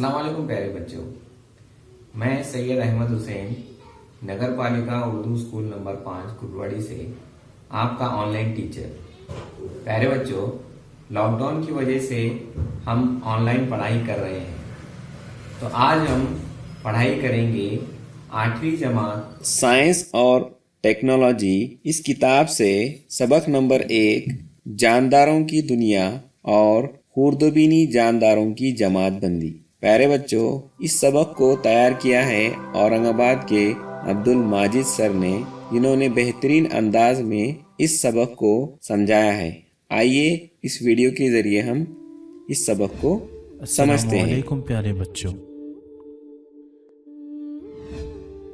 السلام علیکم پیارے بچوں، میں سید احمد حسین نگر پالیکا اردو اسکول نمبر 5 کھٹواڑی سے آپ کا آن لائن ٹیچر۔ پیارے بچوں، لاک ڈاؤن کی وجہ سے ہم آن لائن پڑھائی کر رہے ہیں، تو آج ہم پڑھائی کریں گے 8ویں جماعت سائنس اور ٹیکنالوجی اس کتاب سے سبق نمبر 1 جانداروں کی دنیا اور خوردبینی جانداروں کی جماعت بندی۔ پیارے بچوں، اس سبق کو تیار کیا ہے اورنگ آباد کے عبد الماجد سر نے، جنہوں نے بہترین انداز میں اس سبق کو سمجھایا ہے۔ آئیے اس ویڈیو کے ذریعے ہم اس سبق کو سمجھتے ہیں۔ السلام علیکم پیارے بچوں،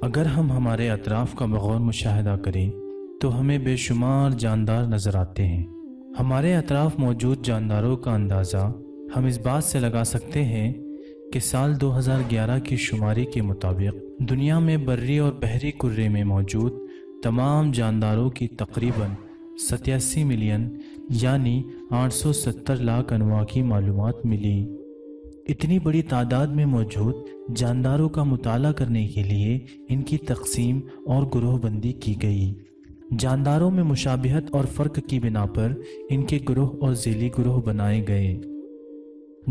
اگر ہم ہمارے اطراف کا بغور مشاہدہ کریں تو ہمیں بے شمار جاندار نظر آتے ہیں۔ ہمارے اطراف موجود جانداروں کا اندازہ ہم اس بات سے لگا سکتے ہیں کہ سال 2011 کی شماری کے مطابق دنیا میں بری اور بحری کرے میں موجود تمام جانداروں کی تقریباً 87 ملین یعنی 870 لاکھ انواع کی معلومات ملی۔ اتنی بڑی تعداد میں موجود جانداروں کا مطالعہ کرنے کے لیے ان کی تقسیم اور گروہ بندی کی گئی۔ جانداروں میں مشابہت اور فرق کی بنا پر ان کے گروہ اور ذیلی گروہ بنائے گئے۔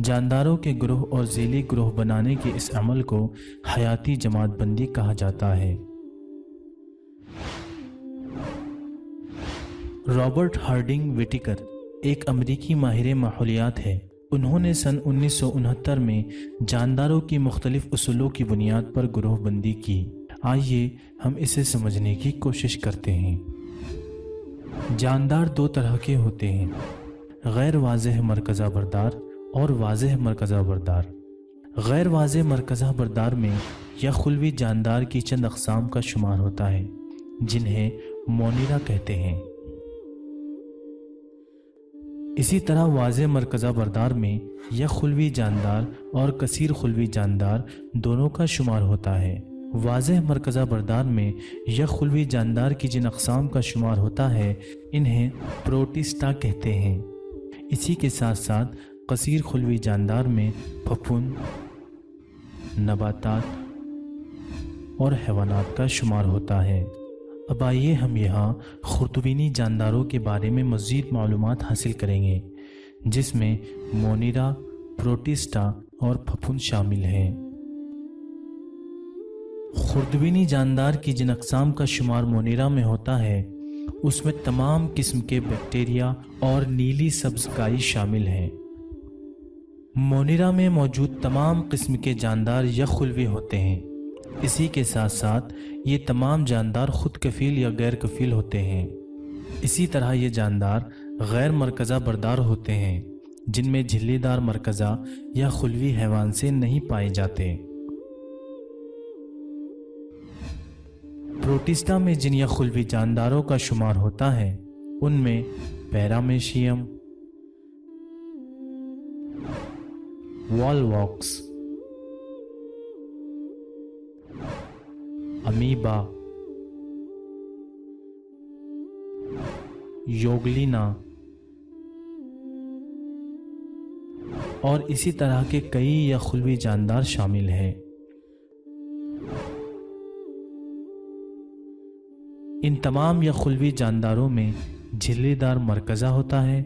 جانداروں کے گروہ اور ذیلی گروہ بنانے کے اس عمل کو حیاتی جماعت بندی کہا جاتا ہے۔ رابرٹ ہارڈنگ ویٹیکر ایک امریکی ماہر ماحولیات ہے۔ انہوں نے سن 1969 میں جانداروں کی مختلف اصولوں کی بنیاد پر گروہ بندی کی۔ آئیے ہم اسے سمجھنے کی کوشش کرتے ہیں۔ جاندار دو طرح کے ہوتے ہیں، غیر واضح مرکزہ بردار اور واضح مرکزہ بردار۔ غیر واضح مرکزہ بردار میں یا خلوی جاندار کی چند اقسام کا شمار ہوتا ہے، جنہیں مونیرا کہتے ہیں۔ اسی طرح واضح مرکزہ بردار میں یا خلوی جاندار اور کثیر خلوی جاندار دونوں کا شمار ہوتا ہے۔ واضح مرکزہ بردار میں یا خلوی جاندار کی جن اقسام کا شمار ہوتا ہے انہیں پروٹسٹا کہتے ہیں۔ اسی کے ساتھ ساتھ کثیر خلوی جاندار میں پھپھند، نباتات اور حیوانات کا شمار ہوتا ہے۔ اب آئیے ہم یہاں خوردبینی جانداروں کے بارے میں مزید معلومات حاصل کریں گے، جس میں مونیرا، پروٹسٹا اور پھپھند شامل ہیں۔ خوردبینی جاندار کی جن اقسام کا شمار مونیرا میں ہوتا ہے اس میں تمام قسم کے بیکٹیریا اور نیلی سبز کائی شامل ہیں۔ مونیرا میں موجود تمام قسم کے جاندار یا خلوی ہوتے ہیں۔ اسی کے ساتھ ساتھ یہ تمام جاندار خود کفیل یا غیر کفیل ہوتے ہیں۔ اسی طرح یہ جاندار غیر مرکزہ بردار ہوتے ہیں، جن میں جھلی دار مرکزہ یا خلوی حیوان سے نہیں پائے جاتے۔ پروٹسٹا میں جن یا خلوی جانداروں کا شمار ہوتا ہے ان میں پیرامیشیم، وال واکس، امیبا، یوگلینا اور اسی طرح کے کئی یا خلوی جاندار شامل ہیں۔ ان تمام یا خلوی جانداروں میں جھلی دار مرکزہ ہوتا ہے۔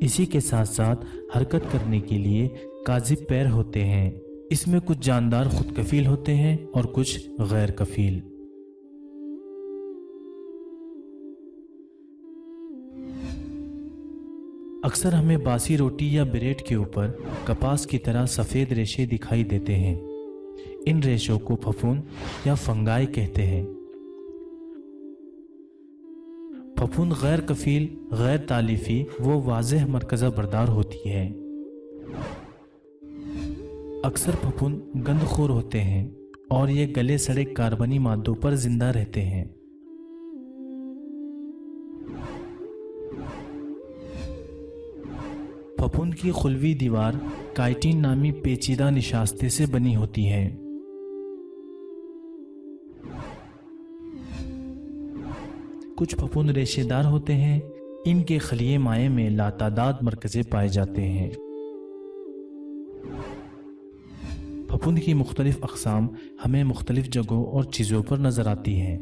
اسی کے ساتھ ساتھ حرکت کرنے کے لیے کاذب پیر ہوتے ہیں۔ اس میں کچھ جاندار خود کفیل ہوتے ہیں اور کچھ غیر کفیل۔ اکثر ہمیں باسی روٹی یا بریڈ کے اوپر کپاس کی طرح سفید ریشے دکھائی دیتے ہیں۔ ان ریشوں کو پھپھند یا فنگائی کہتے ہیں۔ پھپھند غیر کفیل، غیر تالیفی و واضح مرکزہ بردار ہوتی ہے۔ اکثر پھپھند گند خور ہوتے ہیں اور یہ گلے سڑے کاربنی مادوں پر زندہ رہتے ہیں۔ پھپھند کی خلوی دیوار کائٹین نامی پیچیدہ نشاستے سے بنی ہوتی ہے۔ کچھ پھپھند ریشے دار ہوتے ہیں۔ ان کے خلیے مائع میں لاتعداد مرکزیں پائے جاتے ہیں۔ پھپھند کی مختلف اقسام ہمیں مختلف جگہوں اور چیزوں پر نظر آتی ہیں۔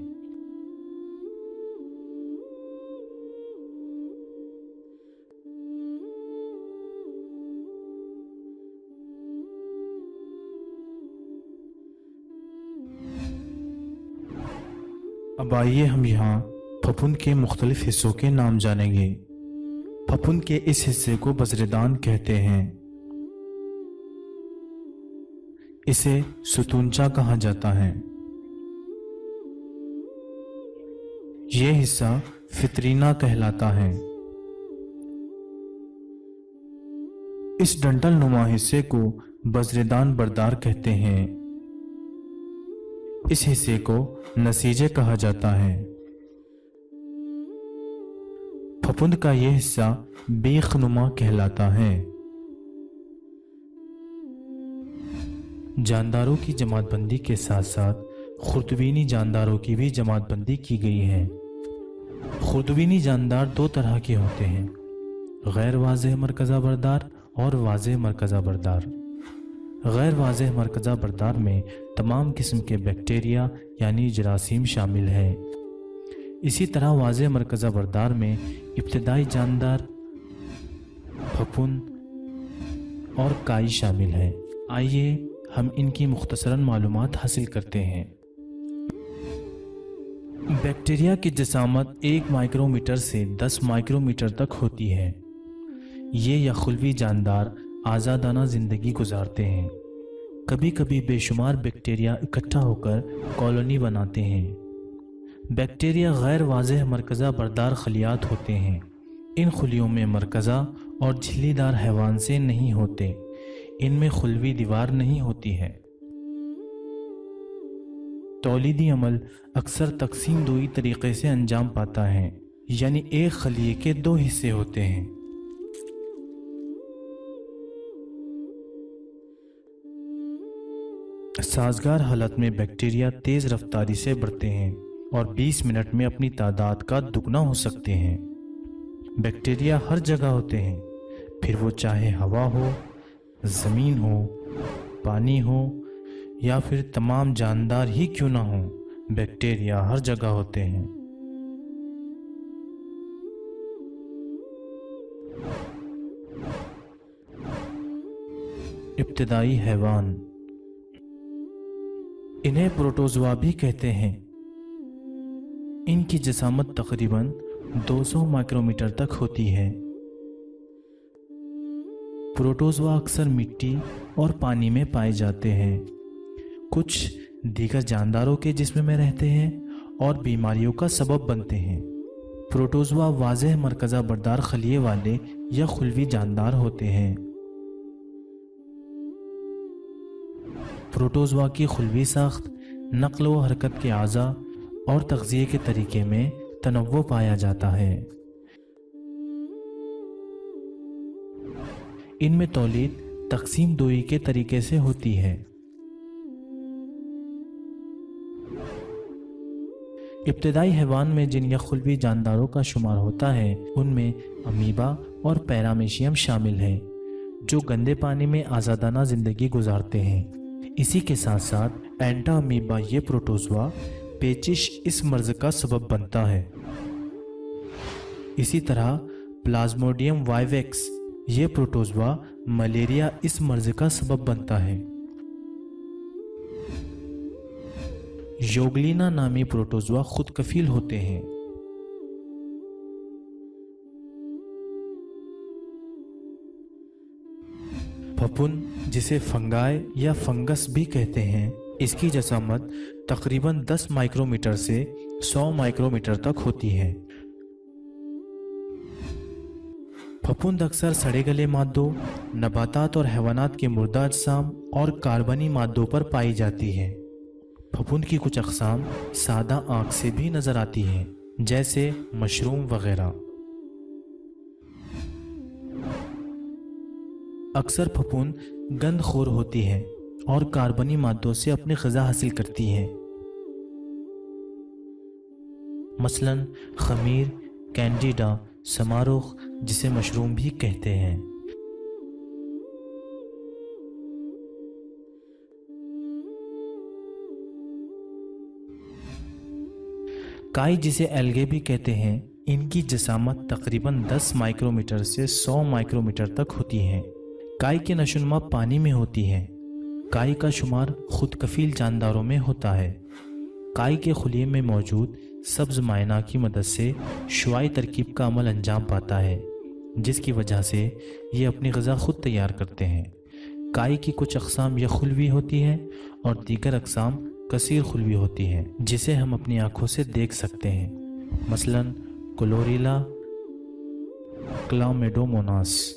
اب آئیے ہم یہاں پھپھند کے مختلف حصوں کے نام جانیں گے۔ پھپھند کے اس حصے کو بزردان کہتے ہیں۔ اسے ستونچا کہا جاتا ہے۔ یہ حصہ فطرینہ کہلاتا ہے۔ اس ڈنٹل نما حصے کو بزردان بردار کہتے ہیں۔ اس حصے کو نسیجے کہا جاتا ہے۔ پھپھند کا یہ حصہ بیخ نما کہلاتا ہے۔ جانداروں کی جماعت بندی کے ساتھ ساتھ خردبینی جانداروں کی بھی جماعت بندی کی گئی ہے۔ خردبینی جاندار دو طرح کے ہوتے ہیں، غیر واضح مرکزہ بردار اور واضح مرکزہ بردار۔ غیر واضح مرکزہ بردار میں تمام قسم کے بیکٹیریا یعنی جراثیم شامل ہیں۔ اسی طرح واضح مرکزہ بردار میں ابتدائی جاندار، پھپھند اور کائی شامل ہیں۔ آئیے ہم ان کی مختصراً معلومات حاصل کرتے ہیں۔ بیکٹیریا کی جسامت 1 مائکرومیٹر سے 10 مائکرومیٹر تک ہوتی ہے۔ یہ یخلوی جاندار آزادانہ زندگی گزارتے ہیں۔ کبھی کبھی بے شمار بیکٹیریا اکٹھا ہو کر کالونی بناتے ہیں۔ بیکٹیریا غیر واضح مرکزہ بردار خلیات ہوتے ہیں۔ ان خلیوں میں مرکزہ اور جھلی دار حیوان سے نہیں ہوتے۔ ان میں خلوی دیوار نہیں ہوتی ہے۔ تولیدی عمل اکثر تقسیم دوئی طریقے سے انجام پاتا ہے، یعنی ایک خلیے کے 2 حصے ہوتے ہیں۔ سازگار حالت میں بیکٹیریا تیز رفتاری سے بڑھتے ہیں اور 20 منٹ میں اپنی تعداد کا دگنا ہو سکتے ہیں۔ بیکٹیریا ہر جگہ ہوتے ہیں، پھر وہ چاہے ہوا ہو، زمین ہو، پانی ہو یا پھر تمام جاندار ہی کیوں نہ ہوں، بیکٹیریا ہر جگہ ہوتے ہیں۔ ابتدائی حیوان، انہیں پروٹوزوا بھی کہتے ہیں۔ ان کی جسامت تقریباً 200 مائکرومیٹر تک ہوتی ہے۔ پروٹوزوا اکثر مٹی اور پانی میں پائے جاتے ہیں۔ کچھ دیگر جانداروں کے جسم میں رہتے ہیں اور بیماریوں کا سبب بنتے ہیں۔ پروٹوزوا واضح مرکزہ بردار خلیے والے یا خلوی جاندار ہوتے ہیں۔ پروٹوزوا کی خلوی ساخت، نقل و حرکت کے اعضاء اور تغذیے کے طریقے میں تنوع پایا جاتا ہے۔ ان میں تولید تقسیم دوئی کے طریقے سے ہوتی ہے۔ ابتدائی حیوان میں جن یخلوی جانداروں کا شمار ہوتا ہے ان میں امیبا اور پیرامیشیم شامل ہیں، جو گندے پانی میں آزادانہ زندگی گزارتے ہیں۔ اسی کے ساتھ ساتھ اینٹا امیبا یہ پروٹوزوا پیچش اس مرض کا سبب بنتا ہے۔ اسی طرح پلازموڈیم وائیویکس یہ پروٹوزوا ملیریا اس مرض کا سبب بنتا ہے۔ یوگلینا نامی پروٹوزوا خود کفیل ہوتے ہیں۔ پھپھند، جسے فنگائے یا فنگس بھی کہتے ہیں، اس کی جسامت تقریباً 10 مائکرومیٹر سے 100 مائکرومیٹر تک ہوتی ہے۔ پھپھند اکثر سڑے گلے مادوں، نباتات اور حیوانات کے مردہ اجسام اور کاربنی مادوں پر پائی جاتی ہے۔ پھپھند کی کچھ اقسام سادہ آنکھ سے بھی نظر آتی ہیں، جیسے مشروم وغیرہ۔ اکثر پھپھند گند خور ہوتی ہے اور کاربنی مادوں سے اپنی غذا حاصل کرتی ہے، مثلاً خمیر، کینڈیڈا، سماروخ جسے مشروم بھی کہتے ہیں۔ کائی جسے ایلگے بھی کہتے ہیں، ان کی جسامت تقریباً 10 مائکرومیٹر سے 100 مائکرومیٹر تک ہوتی ہے۔ کائی کی نشوونما پانی میں ہوتی ہے۔ کائی کا شمار خود کفیل جانداروں میں ہوتا ہے۔ کائی کے خلیے میں موجود سبز مائنہ کی مدد سے شعاعی ترکیب کا عمل انجام پاتا ہے، جس کی وجہ سے یہ اپنی غذا خود تیار کرتے ہیں۔ کائی کی کچھ اقسام یہ خلوی ہوتی ہیں اور دیگر اقسام کثیر خلوی ہوتی ہیں، جسے ہم اپنی آنکھوں سے دیکھ سکتے ہیں، مثلا کلوریلا کلامیڈوموناس۔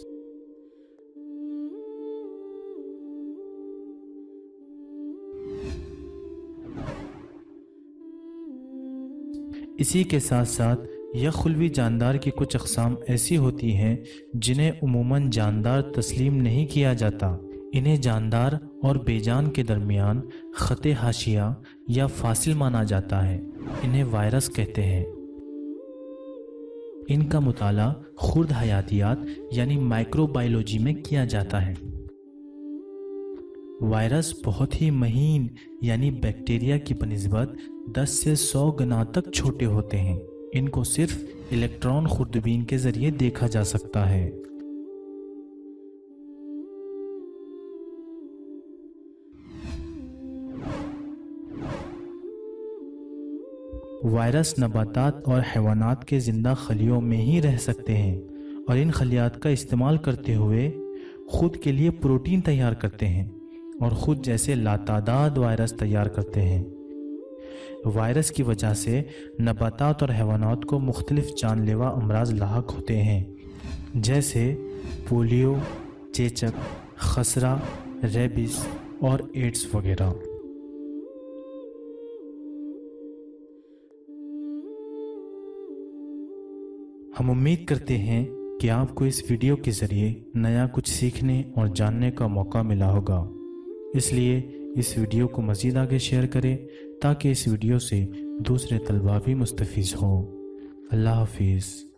اسی کے ساتھ ساتھ یک خلوی جاندار کی کچھ اقسام ایسی ہوتی ہیں جنہیں عموماً جاندار تسلیم نہیں کیا جاتا۔ انہیں جاندار اور بے جان کے درمیان خط حاشیہ یا فاصل مانا جاتا ہے۔ انہیں وائرس کہتے ہیں۔ ان کا مطالعہ خرد حیاتیات یعنی مائکرو بائیولوجی میں کیا جاتا ہے۔ وائرس بہت ہی مہین یعنی بیکٹیریا کی بنسبت 10 سے 100 گنا تک چھوٹے ہوتے ہیں۔ ان کو صرف الیکٹران خوردبین کے ذریعے دیکھا جا سکتا ہے۔ وائرس نباتات اور حیوانات کے زندہ خلیوں میں ہی رہ سکتے ہیں اور ان خلیات کا استعمال کرتے ہوئے خود کے لیے پروٹین تیار کرتے ہیں اور خود جیسے لاتعداد وائرس تیار کرتے ہیں۔ وائرس کی وجہ سے نباتات اور حیوانات کو مختلف جان لیوا امراض لاحق ہوتے ہیں، جیسے پولیو، چیچک، خسرہ، ریبس اور ایڈز وغیرہ۔ ہم امید کرتے ہیں کہ آپ کو اس ویڈیو کے ذریعے نیا کچھ سیکھنے اور جاننے کا موقع ملا ہوگا۔ اس لیے اس ویڈیو کو مزید آگے شیئر کریں تاکہ اس ویڈیو سے دوسرے طلباء بھی مستفیض ہوں۔ اللہ حافظ۔